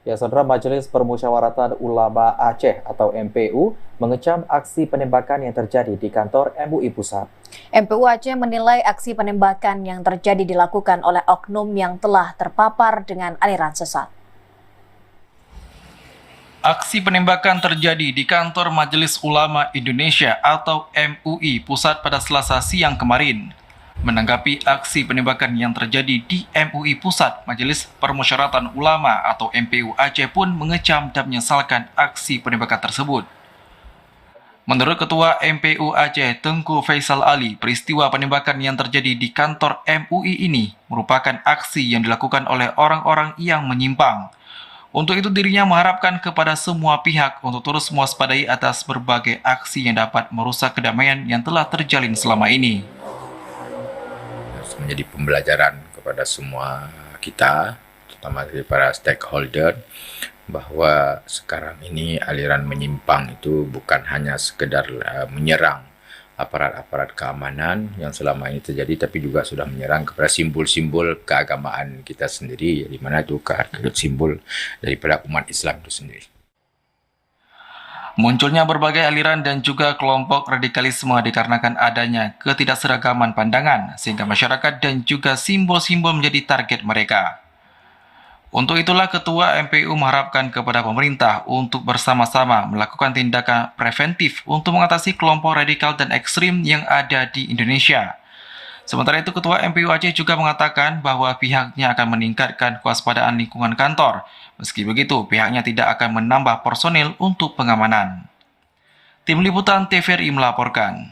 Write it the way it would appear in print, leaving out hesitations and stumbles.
Ya, Saudara, Majelis Permusyawaratan Ulama Aceh atau MPU mengecam aksi penembakan yang terjadi di kantor MUI Pusat. MPU Aceh menilai aksi penembakan yang terjadi dilakukan oleh oknum yang telah terpapar dengan aliran sesat. Aksi penembakan terjadi di kantor Majelis Ulama Indonesia atau MUI Pusat pada Selasa siang kemarin. Menanggapi aksi penembakan yang terjadi di MUI Pusat, Majelis Permusyawaratan Ulama atau MPU Aceh pun mengecam dan menyesalkan aksi penembakan tersebut. Menurut Ketua MPU Aceh Tengku Faisal Ali, peristiwa penembakan yang terjadi di kantor MUI ini merupakan aksi yang dilakukan oleh orang-orang yang menyimpang. Untuk itu dirinya mengharapkan kepada semua pihak untuk terus mewaspadai atas berbagai aksi yang dapat merusak kedamaian yang telah terjalin selama ini. Menjadi pembelajaran kepada semua kita, terutama dari para stakeholder, bahwa sekarang ini aliran menyimpang itu bukan hanya sekedar menyerang aparat-aparat keamanan yang selama ini terjadi, tapi juga sudah menyerang kepada simbol-simbol keagamaan kita sendiri, di mana itu simbol daripada umat Islam itu sendiri. Munculnya berbagai aliran dan juga kelompok radikalisme dikarenakan adanya ketidakseragaman pandangan, sehingga masyarakat dan juga simbol-simbol menjadi target mereka. Untuk itulah Ketua MPU mengharapkan kepada pemerintah untuk bersama-sama melakukan tindakan preventif untuk mengatasi kelompok radikal dan ekstrim yang ada di Indonesia. Sementara itu, Ketua MPU Aceh juga mengatakan bahwa pihaknya akan meningkatkan kewaspadaan lingkungan kantor. Meski begitu, pihaknya tidak akan menambah personil untuk pengamanan. Tim Liputan TVRI melaporkan.